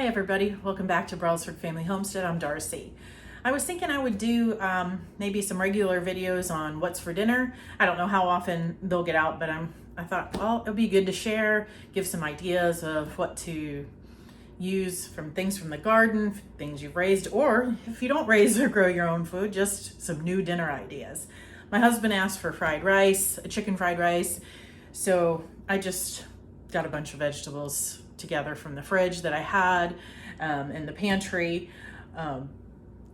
Hi everybody, welcome back to Brelsford Family Homestead. I'm Darcy. I was thinking I would do maybe some regular videos on what's for dinner. I don't know how often they'll get out, but I thought, well, it'll be good to share, give some ideas of what to use from things from the garden, things you've raised, or if you don't raise or grow your own food, just some new dinner ideas. My husband asked for fried rice, a chicken fried rice, so I just got a bunch of vegetables together from the fridge that I had in the pantry.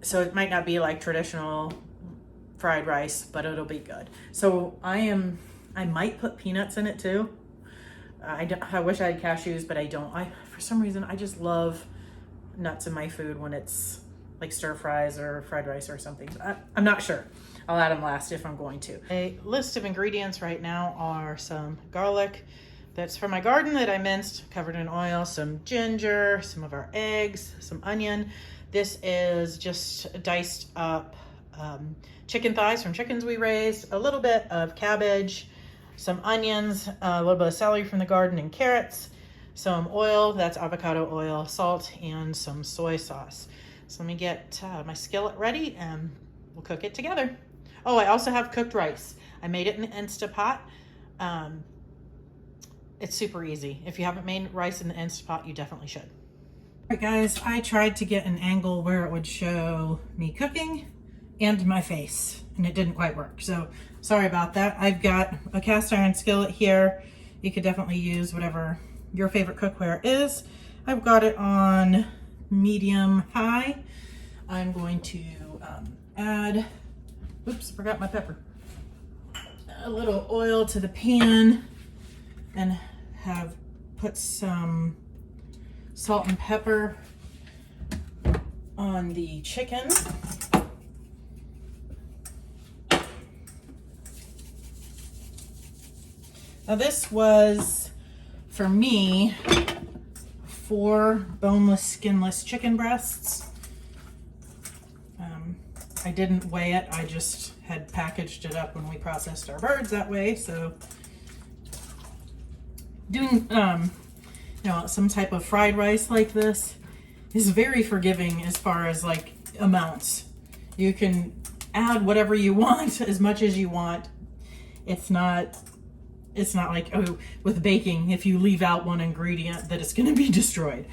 So it might not be like traditional fried rice, but it'll be good. So I might put peanuts in it too. I wish I had cashews, but I don't. For some reason, I just love nuts in my food when it's like stir fries or fried rice or something. I'm not sure. I'll add them last if I'm going to. A list of ingredients right now are some garlic that's from my garden that I minced, covered in oil, some ginger, some of our eggs, some onion. This is just diced up chicken thighs from chickens we raised, a little bit of cabbage, some onions, a little bit of celery from the garden, and carrots, some oil, that's avocado oil, salt, and some soy sauce. So let me get my skillet ready and we'll cook it together. Oh, I also have cooked rice. I made it in the Instapot. It's super easy. If you haven't made rice in the Instapot, you definitely should. All right, guys, I tried to get an angle where it would show me cooking and my face, and it didn't quite work. So sorry about that. I've got a cast iron skillet here. You could definitely use whatever your favorite cookware is. I've got it on medium high. I'm going to add, oops, forgot my pepper. A little oil to the pan and have put some salt and pepper on the chicken. Now this was, for me, 4 boneless, skinless chicken breasts. I didn't weigh it, I just had packaged it up when we processed our birds that way, so doing some type of fried rice like this is very forgiving as far as like amounts. You can add whatever you want, as much as you want. It's not like, oh, with baking, if you leave out one ingredient that it's going to be destroyed.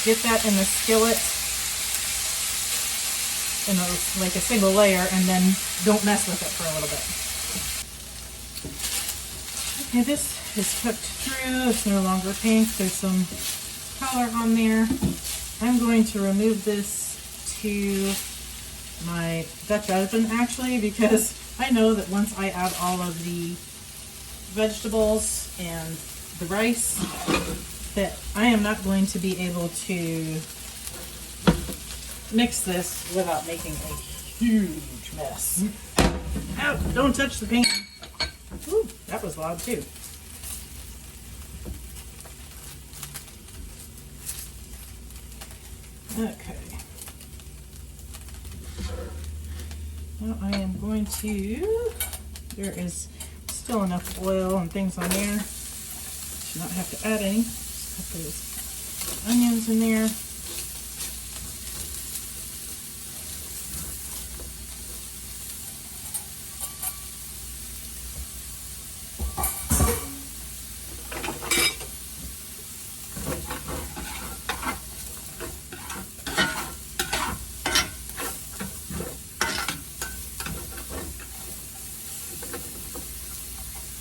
Get that in the skillet in like a single layer, and then don't mess with it for a little bit. Okay, this is cooked through. It's no longer pink. There's some color on there. I'm going to remove this to my Dutch oven, actually, because I know that once I add all of the vegetables and the rice, that I am not going to be able to mix this without making a huge mess. Ow, don't touch the pan. Ooh, that was loud too. Okay. Now I am going to, there is still enough oil and things on there. Should not have to add any. Just put those onions in there.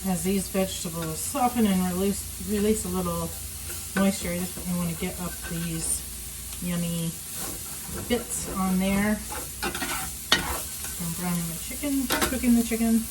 As these vegetables soften and release a little moisture, I just want to get up these yummy bits on there. I'm browning the chicken, cooking the chicken.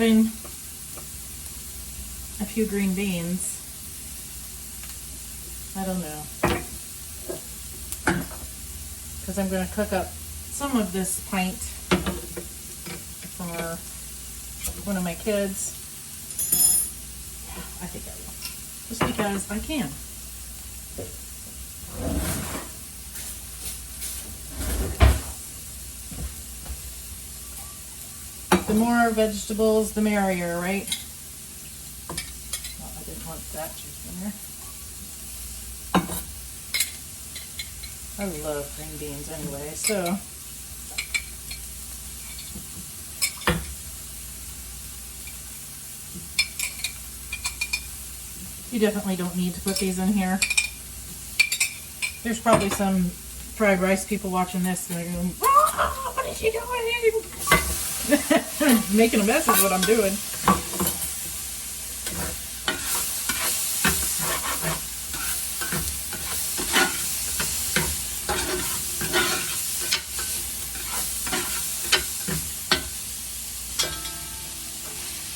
add in a few green beans. I don't know. Because I'm going to cook up some of this pint for one of my kids. Yeah, I think I will. Just because I can. The more vegetables, the merrier, right? Well, I didn't want that juice in there. I love green beans anyway, so. You definitely don't need to put these in here. There's probably some fried rice people watching this and they're going, "Ah, what is she doing?" Making a mess is what I'm doing.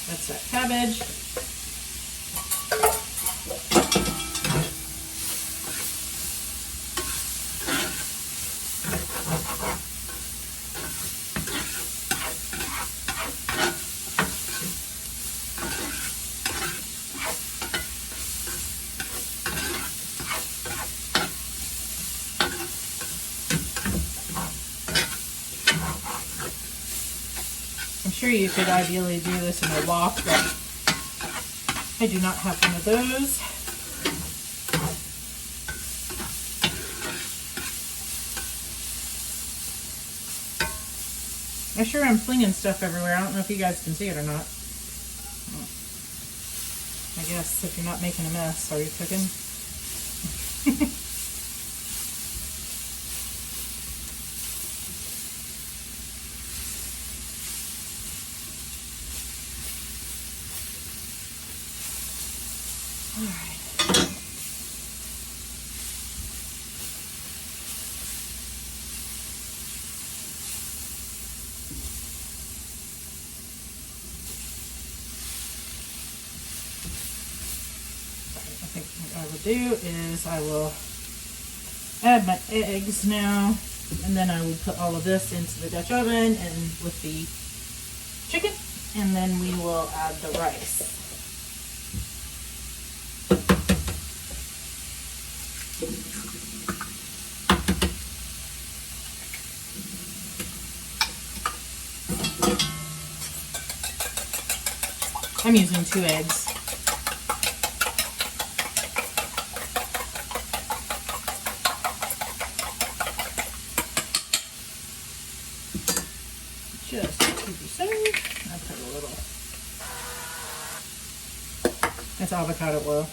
That's that cabbage. I'm sure you could ideally do this in a wok, but I do not have one of those. I sure am flinging stuff everywhere. I don't know if you guys can see it or not. I guess if you're not making a mess, are you cooking? All right. I think what I will do is I will add my eggs now, and then I will put all of this into the Dutch oven and with the chicken, and then we will add the rice. I'm using 2 eggs. Just to be safe, I put a little. That's avocado oil.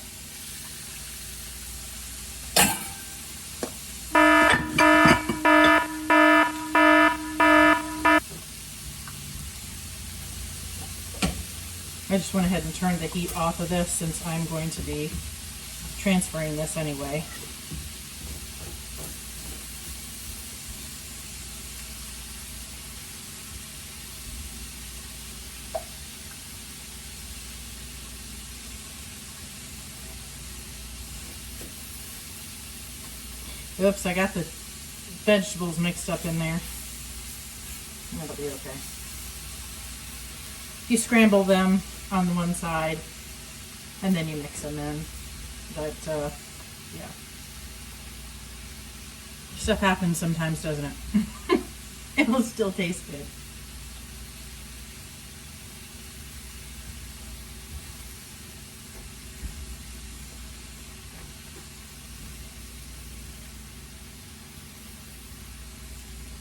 I just went ahead and turned the heat off of this since I'm going to be transferring this anyway. Oops, I got the vegetables mixed up in there. That'll be okay. You scramble them on the one side and then you mix them in. But yeah. Stuff happens sometimes, doesn't it? It will still taste good.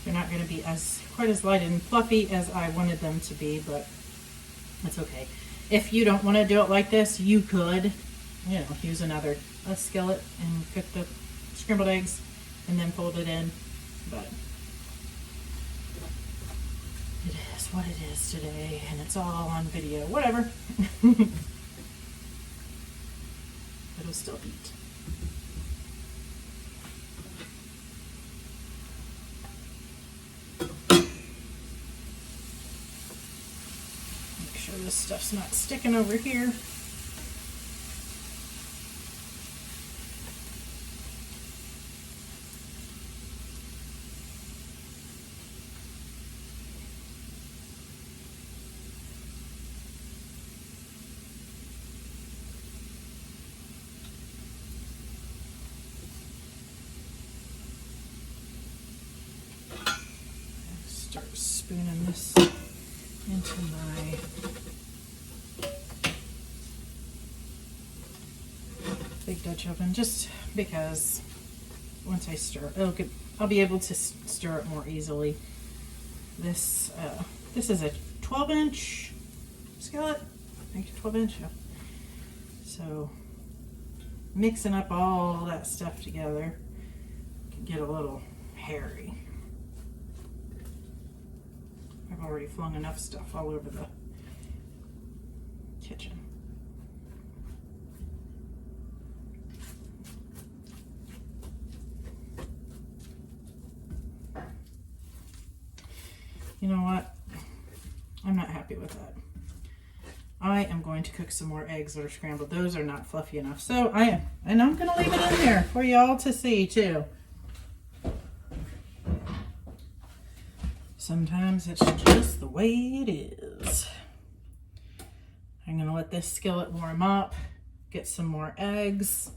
They're not going to be quite as light and fluffy as I wanted them to be, but that's okay. If you don't want to do it like this, you could, use a skillet and cook the scrambled eggs and then fold it in. But it is what it is today, and it's all on video. Whatever. It'll still eat. this stuff's not sticking over here. Start spooning this into my big Dutch oven, just because once I stir, I'll be able to stir it more easily. This is a 12-inch skillet, I think 12-inch. Yeah. So mixing up all that stuff together can get a little hairy. I've already flung enough stuff all over the kitchen. You know what? I'm not happy with that. I am going to cook some more eggs that are scrambled. Those are not fluffy enough. So I'm going to leave it in there for y'all to see too. Sometimes it's just the way it is. I'm going to let this skillet warm up, get some more eggs,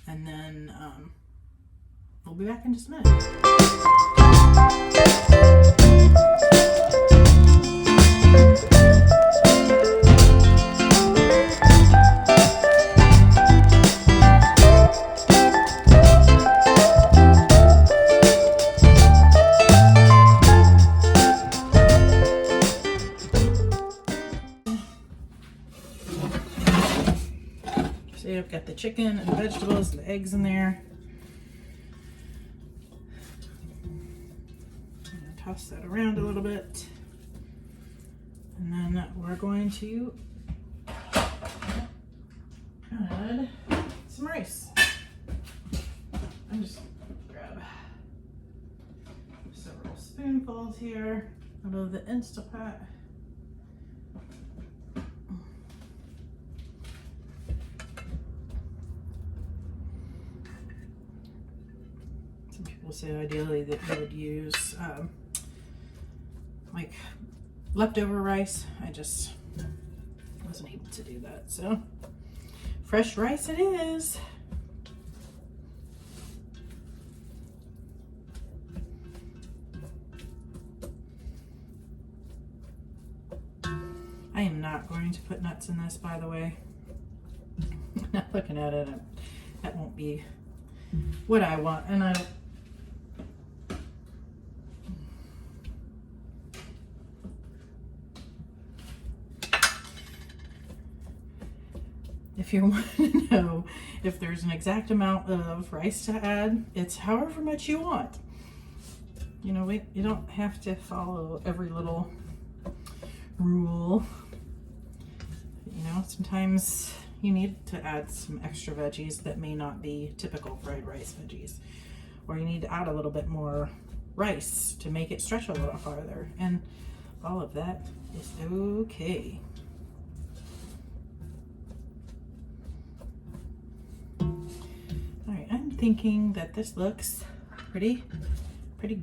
and then we'll be back in just a minute. See, I've got the chicken and the vegetables and the eggs in there. I'm going to toss that around a little bit. And then we're going to add some rice. I'm just going to grab several spoonfuls here out of the Instapot. People say ideally that you would use like leftover rice. I just wasn't able to do that, so fresh rice it is. I am not going to put nuts in this, by the way. Not looking at it, that won't be what I want, and I don't. If you want to know if there's an exact amount of rice to add, it's however much you want. You know, you don't have to follow every little rule. You know, sometimes you need to add some extra veggies that may not be typical fried rice veggies. Or you need to add a little bit more rice to make it stretch a little farther. And all of that is okay. Alright, I'm thinking that this looks pretty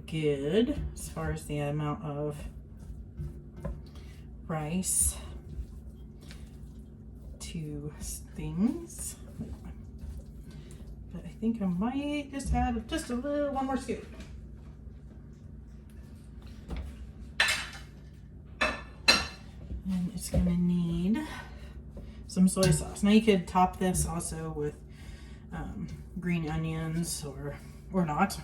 good as far as the amount of rice to things. But I think I might just add just a little, one more scoop. And it's gonna need some soy sauce. Now you could top this also with green onions or not,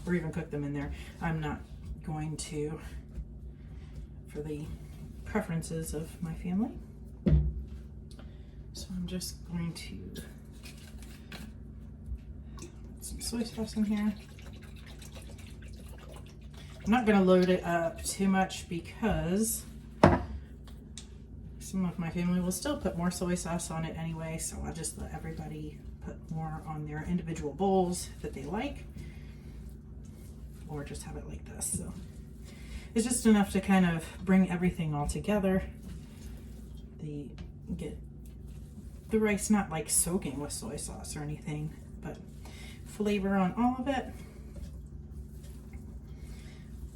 or even cook them in there. I'm not going to, for the preferences of my family. So I'm just going to put some soy sauce in here. I'm not going to load it up too much because some of my family will still put more soy sauce on it anyway, so I'll just let everybody put more on their individual bowls that they like, or just have it like this. So it's just enough to kind of bring everything all together. get the rice not like soaking with soy sauce or anything, but flavor on all of it.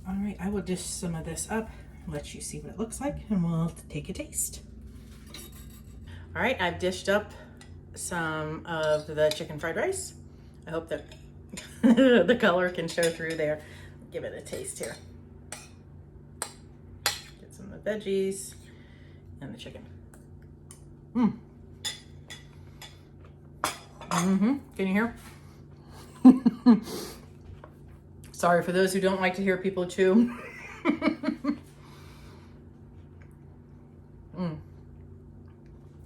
All right, I will dish some of this up, let you see what it looks like, and we'll take a taste. All right, I've dished up some of the chicken fried rice. I hope that the color can show through there. Give it a taste here. Get some of the veggies and the chicken. Can you hear? Sorry for those who don't like to hear people chew.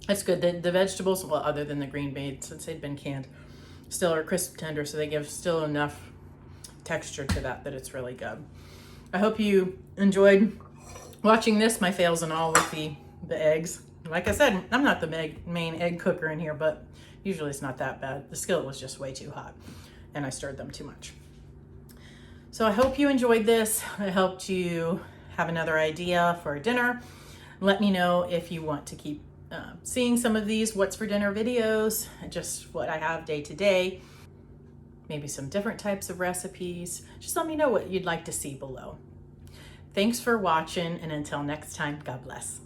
That's good. The vegetables, well, other than the green beans, since they've been canned, still are crisp tender, so they give still enough texture to that it's really good. I hope you enjoyed watching this, my fails and all with the eggs. Like I said, I'm not the main egg cooker in here, but usually it's not that bad. The skillet was just way too hot, and I stirred them too much. So I hope you enjoyed this. I helped you have another idea for dinner. Let me know if you want to keep seeing some of these what's for dinner videos, just what I have day to day, maybe some different types of recipes. Just let me know what you'd like to see below. Thanks for watching, and until next time, God bless.